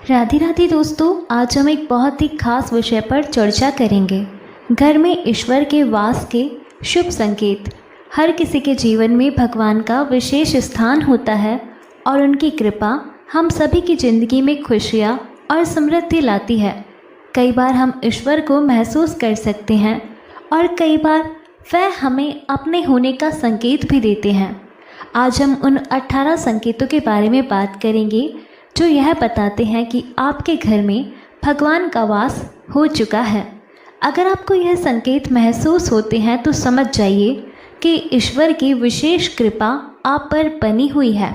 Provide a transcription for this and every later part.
राधे राधे दोस्तों, आज हम एक बहुत ही खास विषय पर चर्चा करेंगे। घर में ईश्वर के वास के शुभ संकेत। हर किसी के जीवन में भगवान का विशेष स्थान होता है और उनकी कृपा हम सभी की ज़िंदगी में खुशियाँ और समृद्धि लाती है। कई बार हम ईश्वर को महसूस कर सकते हैं और कई बार वह हमें अपने होने का संकेत भी देते हैं। आज हम उन 18 संकेतों के बारे में बात करेंगे जो यह बताते हैं कि आपके घर में भगवान का वास हो चुका है। अगर आपको यह संकेत महसूस होते हैं तो समझ जाइए कि ईश्वर की विशेष कृपा आप पर बनी हुई है।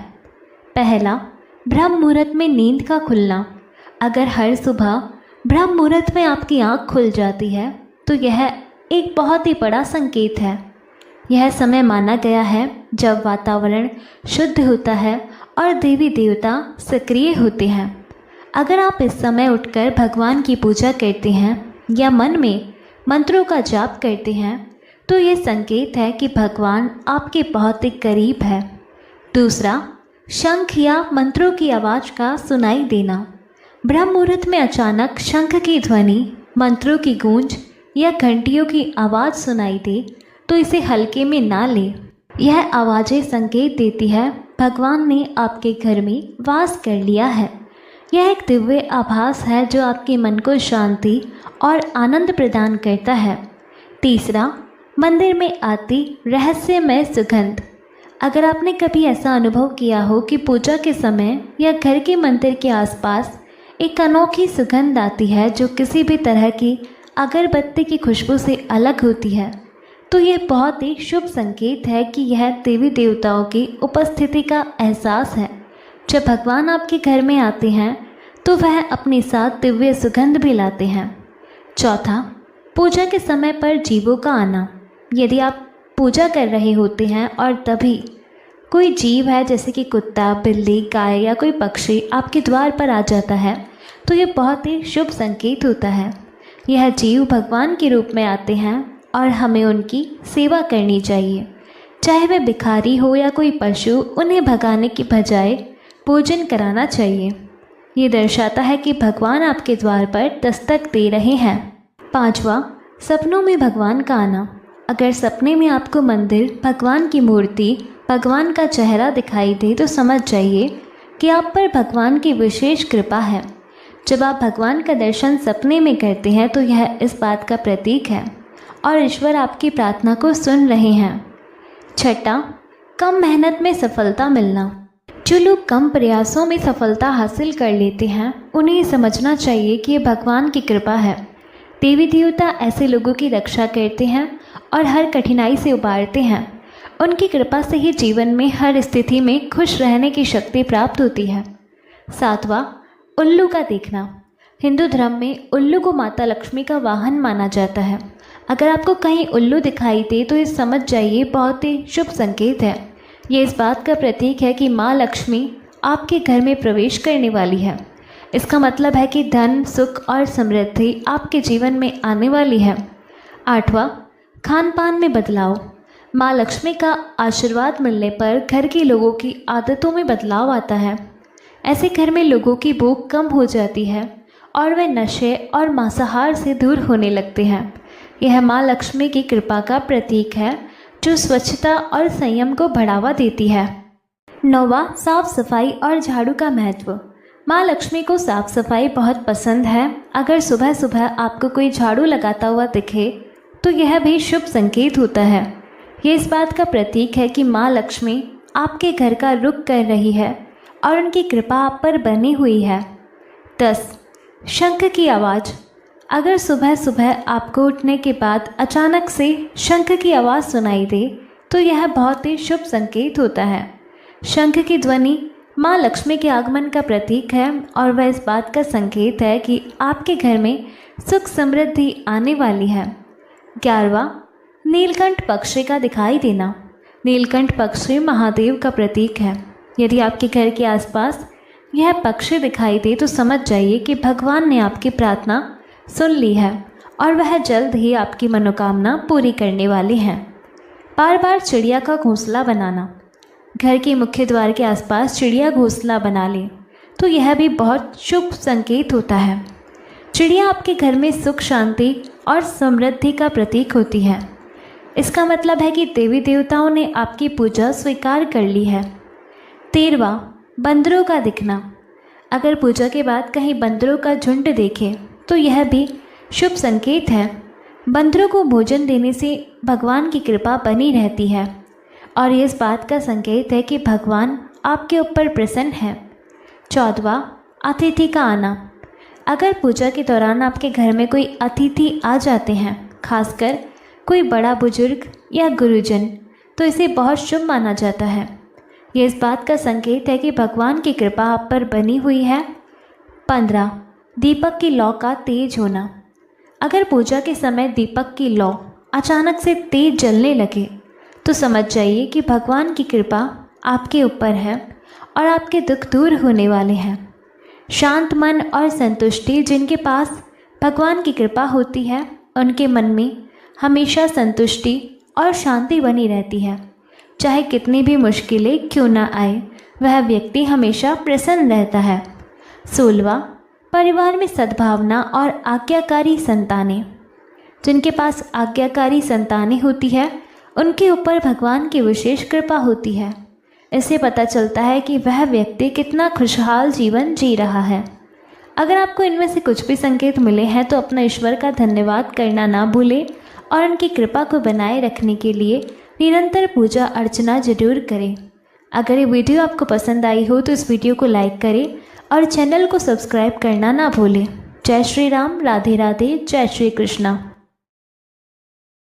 पहला, ब्रह्म मुहूर्त में नींद का खुलना। अगर हर सुबह ब्रह्म मुहूर्त में आपकी आँख खुल जाती है तो यह एक बहुत ही बड़ा संकेत है। यह समय माना गया है जब वातावरण शुद्ध होता है और देवी देवता सक्रिय होते हैं। अगर आप इस समय उठकर भगवान की पूजा करते हैं या मन में मंत्रों का जाप करते हैं तो ये संकेत है कि भगवान आपके बहुत ही करीब है। दूसरा, शंख या मंत्रों की आवाज़ का सुनाई देना। ब्रह्म मुहूर्त में अचानक शंख की ध्वनि, मंत्रों की गूंज या घंटियों की आवाज़ सुनाई दे तो इसे हल्के में ना लें। यह आवाज़ें संकेत देती है भगवान ने आपके घर में वास कर लिया है। यह एक दिव्य आभास है जो आपके मन को शांति और आनंद प्रदान करता है। तीसरा, मंदिर में आती रहस्यमय सुगंध। अगर आपने कभी ऐसा अनुभव किया हो कि पूजा के समय या घर के मंदिर के आसपास एक अनोखी सुगंध आती है जो किसी भी तरह की अगरबत्ती की खुशबू से अलग होती है, तो ये बहुत ही शुभ संकेत है कि यह देवी देवताओं की उपस्थिति का एहसास है। जब भगवान आपके घर में आते हैं तो वह अपने साथ दिव्य सुगंध भी लाते हैं। चौथा, पूजा के समय पर जीवों का आना। यदि आप पूजा कर रहे होते हैं और तभी कोई जीव है जैसे कि कुत्ता, बिल्ली, गाय या कोई पक्षी आपके द्वार पर आ जाता है तो ये बहुत ही शुभ संकेत होता है। यह जीव भगवान के रूप में आते हैं और हमें उनकी सेवा करनी चाहिए। चाहे वह भिखारी हो या कोई पशु, उन्हें भगाने की बजाय भोजन कराना चाहिए। ये दर्शाता है कि भगवान आपके द्वार पर दस्तक दे रहे हैं। पांचवा, सपनों में भगवान का आना। अगर सपने में आपको मंदिर, भगवान की मूर्ति, भगवान का चेहरा दिखाई दे तो समझ जाइए कि आप पर भगवान की विशेष कृपा है। जब आप भगवान का दर्शन सपने में करते हैं तो यह इस बात का प्रतीक है और ईश्वर आपकी प्रार्थना को सुन रहे हैं। छठा, कम मेहनत में सफलता मिलना। जो लोग कम प्रयासों में सफलता हासिल कर लेते हैं उन्हें समझना चाहिए कि ये भगवान की कृपा है। देवी देवता ऐसे लोगों की रक्षा करते हैं और हर कठिनाई से उबारते हैं। उनकी कृपा से ही जीवन में हर स्थिति में खुश रहने की शक्ति प्राप्त होती है। सातवां, उल्लू का देखना। हिंदू धर्म में उल्लू को माता लक्ष्मी का वाहन माना जाता है। अगर आपको कहीं उल्लू दिखाई दे तो ये समझ जाइए बहुत ही शुभ संकेत है। ये इस बात का प्रतीक है कि माँ लक्ष्मी आपके घर में प्रवेश करने वाली है। इसका मतलब है कि धन, सुख और समृद्धि आपके जीवन में आने वाली है। आठवां, खान पान में बदलाव। माँ लक्ष्मी का आशीर्वाद मिलने पर घर के लोगों की आदतों में बदलाव आता है। ऐसे घर में लोगों की भूख कम हो जाती है और वे नशे और मांसाहार से दूर होने लगते हैं। यह माँ लक्ष्मी की कृपा का प्रतीक है जो स्वच्छता और संयम को बढ़ावा देती है। नौवां, साफ सफाई और झाड़ू का महत्व। माँ लक्ष्मी को साफ सफाई बहुत पसंद है। अगर सुबह सुबह आपको कोई झाड़ू लगाता हुआ दिखे तो यह भी शुभ संकेत होता है। ये इस बात का प्रतीक है कि माँ लक्ष्मी आपके घर का रुख कर रही है और उनकी कृपा आप पर बनी हुई है। 10, शंख की आवाज़। अगर सुबह सुबह आपको उठने के बाद अचानक से शंख की आवाज़ सुनाई दे तो यह बहुत ही शुभ संकेत होता है। शंख की ध्वनि माँ लक्ष्मी के आगमन का प्रतीक है और वह इस बात का संकेत है कि आपके घर में सुख समृद्धि आने वाली है। 11वां, नीलकंठ पक्षी का दिखाई देना। नीलकंठ पक्षी महादेव का प्रतीक है। यदि आपके घर के आसपास यह पक्षी दिखाई दे तो समझ जाइए कि भगवान ने आपकी प्रार्थना सुन ली है और वह जल्द ही आपकी मनोकामना पूरी करने वाले हैं। बार बार चिड़िया का घोंसला बनाना। घर के मुख्य द्वार के आसपास चिड़िया घोंसला बना लें। तो यह भी बहुत शुभ संकेत होता है। चिड़िया आपके घर में सुख, शांति और समृद्धि का प्रतीक होती है। इसका मतलब है कि देवी देवताओं ने आपकी पूजा स्वीकार कर ली है। 13वां, बंदरों का दिखना। अगर पूजा के बाद कहीं बंदरों का झुंड देखें तो यह भी शुभ संकेत है। बंदरों को भोजन देने से भगवान की कृपा बनी रहती है और ये इस बात का संकेत है कि भगवान आपके ऊपर प्रसन्न है। 14वां, अतिथि का आना। अगर पूजा के दौरान आपके घर में कोई अतिथि आ जाते हैं, खासकर कोई बड़ा बुजुर्ग या गुरुजन, तो इसे बहुत शुभ माना जाता है। ये इस बात का संकेत है कि भगवान की कृपा आप पर बनी हुई है। 15, दीपक की लौ का तेज होना। अगर पूजा के समय दीपक की लौ अचानक से तेज जलने लगे तो समझ जाइए कि भगवान की कृपा आपके ऊपर है और आपके दुख दूर होने वाले हैं। शांत मन और संतुष्टि, जिनके पास भगवान की कृपा होती है उनके मन में हमेशा संतुष्टि और शांति बनी रहती है। चाहे कितनी भी मुश्किलें क्यों ना आए, वह व्यक्ति हमेशा प्रसन्न रहता है। 16वां, परिवार में सद्भावना और आज्ञाकारी संतानें। जिनके पास आज्ञाकारी संतानें होती है उनके ऊपर भगवान की विशेष कृपा होती है। इससे पता चलता है कि वह व्यक्ति कितना खुशहाल जीवन जी रहा है। अगर आपको इनमें से कुछ भी संकेत मिले हैं तो अपना ईश्वर का धन्यवाद करना ना भूलें और उनकी कृपा को बनाए रखने के लिए निरंतर पूजा अर्चना जरूर करें। अगर ये वीडियो आपको पसंद आई हो तो इस वीडियो को लाइक करें और चैनल को सब्सक्राइब करना ना भूलें। जय श्री राम, राधे राधे, जय श्री कृष्णा।